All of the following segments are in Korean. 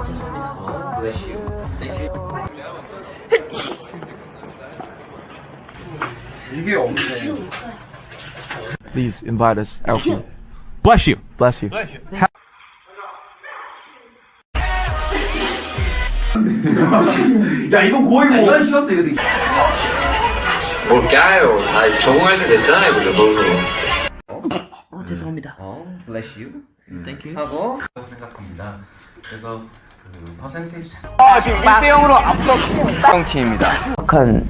죄송합니다. Bless you. Thank you. 이게 없네. Please invite us, Alfie. Bless you. Bless you. 야 이건 거의 뭐. 이건 쉬웠어 이거. 뭘 까요? 다 적응할 때 됐잖아요, 그죠? 죄송합니다. Bless you. Thank you. 하고 생각합니다. 그래서 그 퍼센테이지 잘. 지금 1대0으로 앞서 팀입니다. 정확한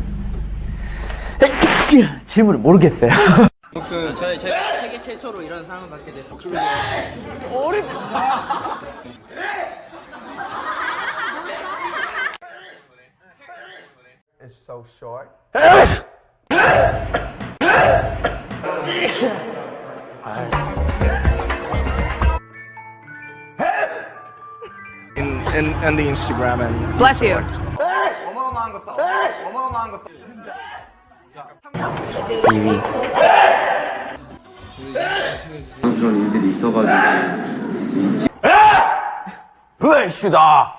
질문을 모르겠어요. 저희가 세계 최초로 이런 상을 받게 돼서 It's so short. in the Instagram and Bless you. 그런 일들이 있어가지고 블레시다.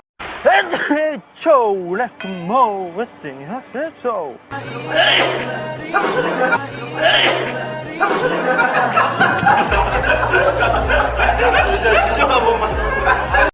초래 뭐 초.